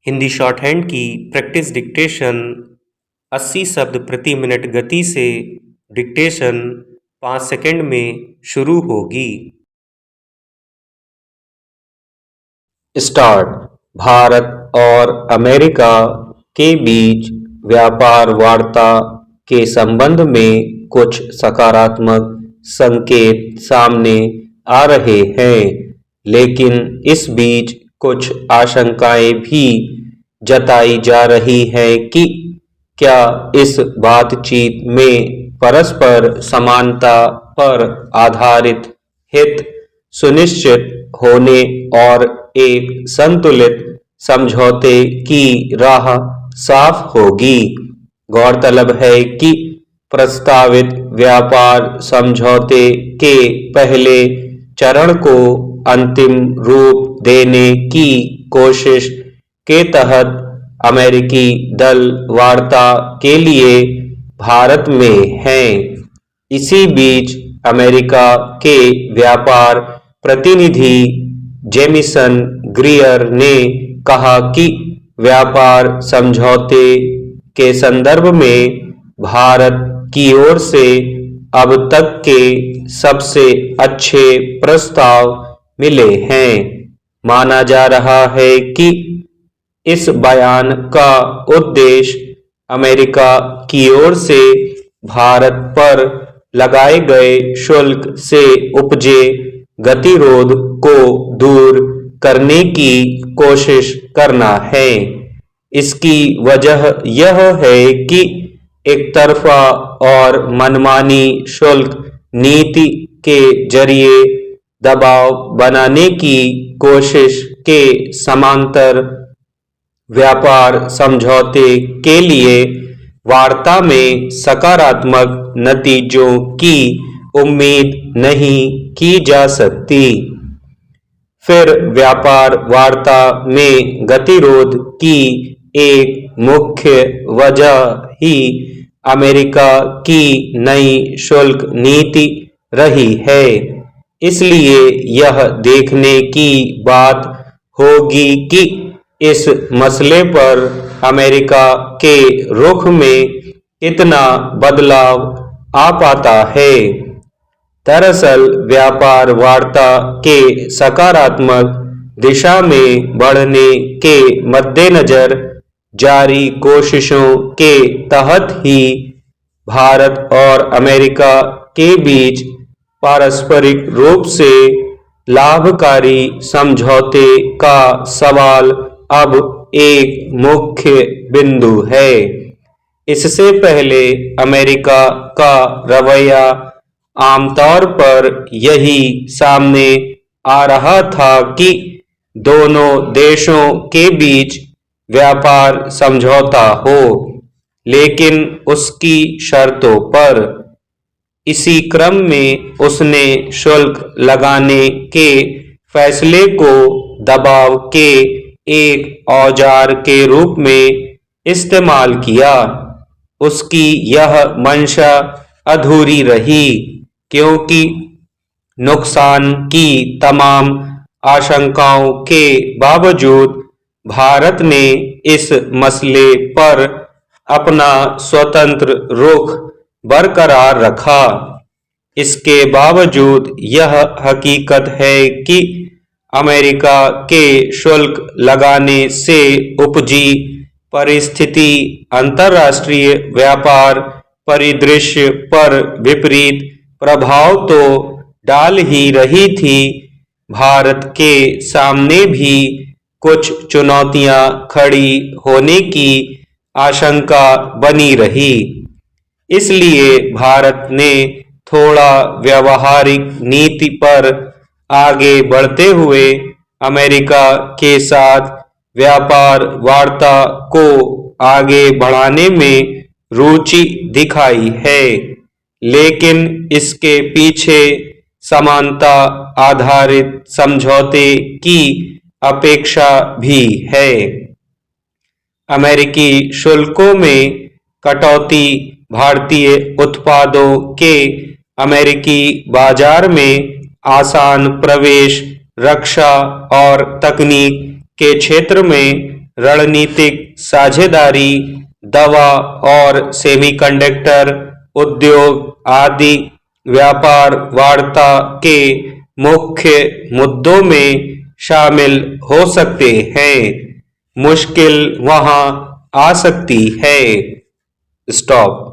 Hindi short hand की practice dictation 80 शब्द प्रति मिनट गति से डिक्टेशन 5 सेकंड में शुरू होगी। स्टार्ट। भारत और अमेरिका के बीच व्यापार वार्ता के संबंध में कुछ सकारात्मक संकेत सामने आ रहे हैं, लेकिन इस बीच कुछ आशंकाएं भी जताई जा रही हैं कि क्या इस बातचीत में परस्पर समानता पर आधारित हित सुनिश्चित होने और एक संतुलित समझौते की राह साफ होगी। गौरतलब है कि प्रस्तावित व्यापार समझौते के पहले चरण को अंतिम रूप देने की कोशिश के तहत अमेरिकी दल वार्ता के लिए भारत में हैं। इसी बीच अमेरिका के व्यापार प्रतिनिधि जेमिसन ग्रियर ने कहा कि व्यापार समझौते के संदर्भ में भारत की ओर से अब तक के सबसे अच्छे प्रस्ताव मिले हैं। माना जा रहा है कि इस बयान का उद्देश्य अमेरिका की ओर से भारत पर लगाए गए शुल्क से उपजे गतिरोध को दूर करने की कोशिश करना है। इसकी वजह यह है कि एकतरफा और मनमानी शुल्क नीति के जरिए दबाव बनाने की कोशिश के समांतर व्यापार समझौते के लिए वार्ता में सकारात्मक नतीजों की उम्मीद नहीं की जा सकती। फिर व्यापार वार्ता में गतिरोध की एक मुख्य वजह ही अमेरिका की नई शुल्क नीति रही है। इसलिए यह देखने की बात होगी कि इस मसले पर अमेरिका के रुख में कितना बदलाव आ पाता है। दरअसल व्यापार वार्ता के सकारात्मक दिशा में बढ़ने के मद्देनजर जारी कोशिशों के तहत ही भारत और अमेरिका के बीच पारस्परिक रूप से लाभकारी समझौते का सवाल अब एक मुख्य बिंदु है। इससे पहले अमेरिका का रवैया आमतौर पर यही सामने आ रहा था कि दोनों देशों के बीच व्यापार समझौता हो, लेकिन उसकी शर्तों पर। इसी क्रम में उसने शुल्क लगाने के फैसले को दबाव के एक औजार के रूप में इस्तेमाल किया। उसकी यह मंशा अधूरी रही क्योंकि नुकसान की तमाम आशंकाओं के बावजूद भारत ने इस मसले पर अपना स्वतंत्र रुख बरकरार रखा। इसके बावजूद यह हकीकत है कि अमेरिका के शुल्क लगाने से उपजी परिस्थिति अंतर्राष्ट्रीय व्यापार परिदृश्य पर विपरीत प्रभाव तो डाल ही रही थी, भारत के सामने भी कुछ चुनौतियां खड़ी होने की आशंका बनी रही। इसलिए भारत ने थोड़ा व्यावहारिक नीति पर आगे बढ़ते हुए अमेरिका के साथ व्यापार वार्ता को आगे बढ़ाने में रुचि दिखाई है, लेकिन इसके पीछे समानता आधारित समझौते की अपेक्षा भी है। अमेरिकी शुल्कों में कटौती भारतीय उत्पादों के अमेरिकी बाजार में आसान प्रवेश, रक्षा और तकनीक के क्षेत्र में रणनीतिक साझेदारी, दवा और सेमीकंडक्टर उद्योग आदि व्यापार वार्ता के मुख्य मुद्दों में शामिल हो सकते हैं। मुश्किल वहां आ सकती है। स्टॉप।